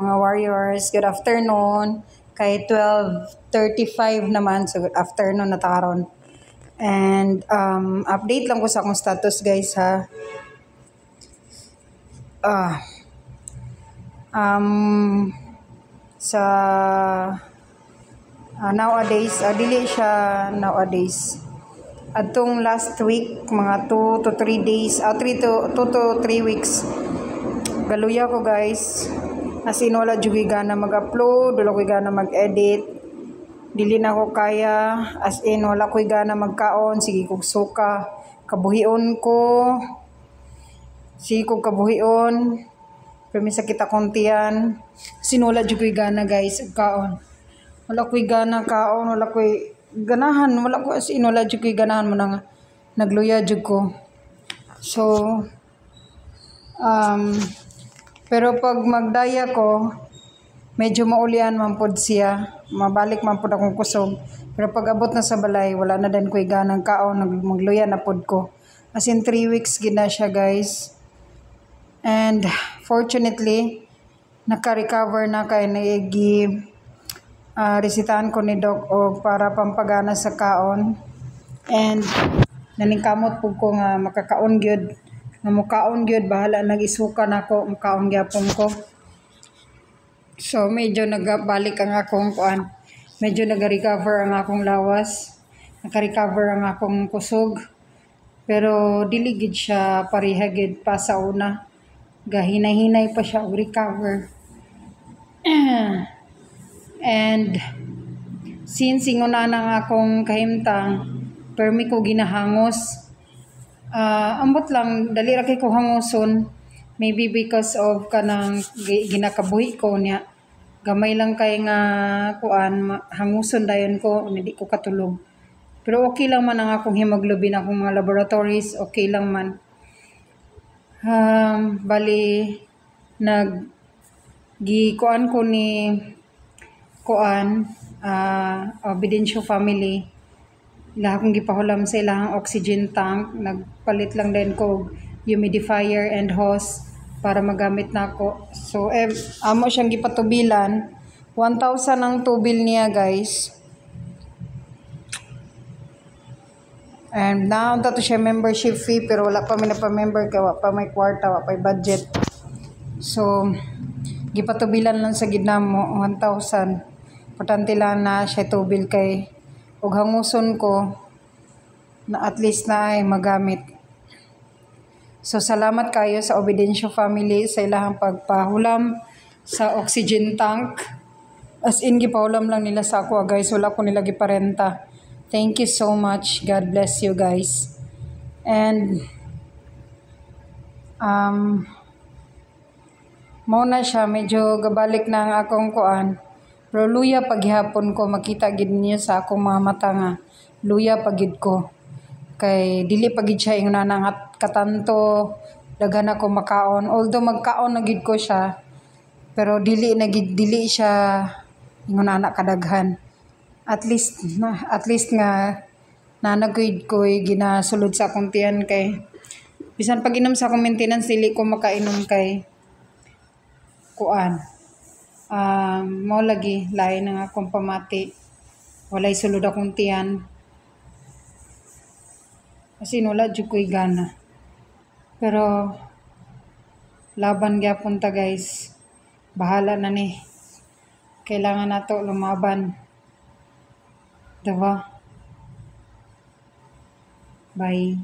Mga warriors, good afternoon. Kay 12:35 naman, so good afternoon na taron. And update lang ko sa akong status guys ha. Sa nowadays, dili siya nowadays. Atong last week, mga 2 to 3 days, 3 to 3 weeks, galuya ko guys. As in, wala dyan gana mag-upload, wala ko gana mag-edit. Dili na ko kaya, as in, wala ko gana magkaon, sige kong suka. Kabuhion ko, sige kong kabuhion. Permisa kita kontian. Sinula dyan ko gana guys, kaon. Wala ko gana kaon, wala ko ganahan, wala ko as in, wala dyan ko ganahan mo na nagluya dyan ko. So, pero pag magdaya ko, medyo maulian man pod siya, mabalik man pod akong kusog. Pero pag abot na sa balay, wala na din ko ganang kaon, magluya na pod ko. As in 3 weeks gina siya guys. And fortunately, naka-recover na kay naigi resitahan ko ni Doc og para pampagana sa kaon. And naningkamot po ko nga makakaon gyud. Nga mukaon gyud, bahala nag-isuka na ako, mukaon gyapon ko. So medyo nagbalik ang akong kuan. Medyo nag-recover ang akong lawas. Naka-recover ang akong kusog. Pero dili gid siya pareha gid pa sa una. Gahinay-hinay pa siya og recover. And since inguna na akong kahimtang, permi ko ginahangos. Ambot lang, dali ra kay ko hangoson. Maybe because of kanang ginakabuhi ko niya. Gamay lang kay nga kuan, hanguson dayon ko, hindi ko katulog. Pero okay lang man ang akong hemoglobin, akong mga laboratories, okay lang man. Bali, gikuan ko ni kuan, Obediencio family. Ila akong gipahulam sa ilahang oxygen tank. Nagpalit lang din ko humidifier and hose para magamit na ako. So, amo siyang gipatubilan. 1,000 ang tubil niya guys. And now, to siya membership fee, pero wala pa may pa-member, kaya wala pa may kwarta, wala pa may budget. So, gipatubilan lang sa gidna mo, 1,000. Importante lang na siya tubil kay ug hanguson ko na at least na ay magamit. So, salamat kayo sa Obediencio family sa ilahang pagpahulam sa oxygen tank. As in, gipahulam lang nila sa ako guys, wala ko nila giparenta. Thank you so much. God bless you guys. And mao na siya, medyo gabalik na ang akong kuan. Pero luya paghihapon ko, makita gid niyo sa akong mga mata nga luya pagid ko. Kay dili pagid siya yung nanangat katanto, daghan ako makaon. Although magkaon na gid ko siya, pero dili siya yung anak kadaghan. At least nga nanagid ko ginasulod sa akong tiyan kay bisan pag inom sa akong maintenance dili ko makainom kay kuan. Mao lagi lain nga akong pamati. Walay sulod akong tiyan. Kasi wala jud ko'y gana. Pero laban gyapon ta guys. Bahala na ni. Kailangan nato lumaban. Diba? Bye.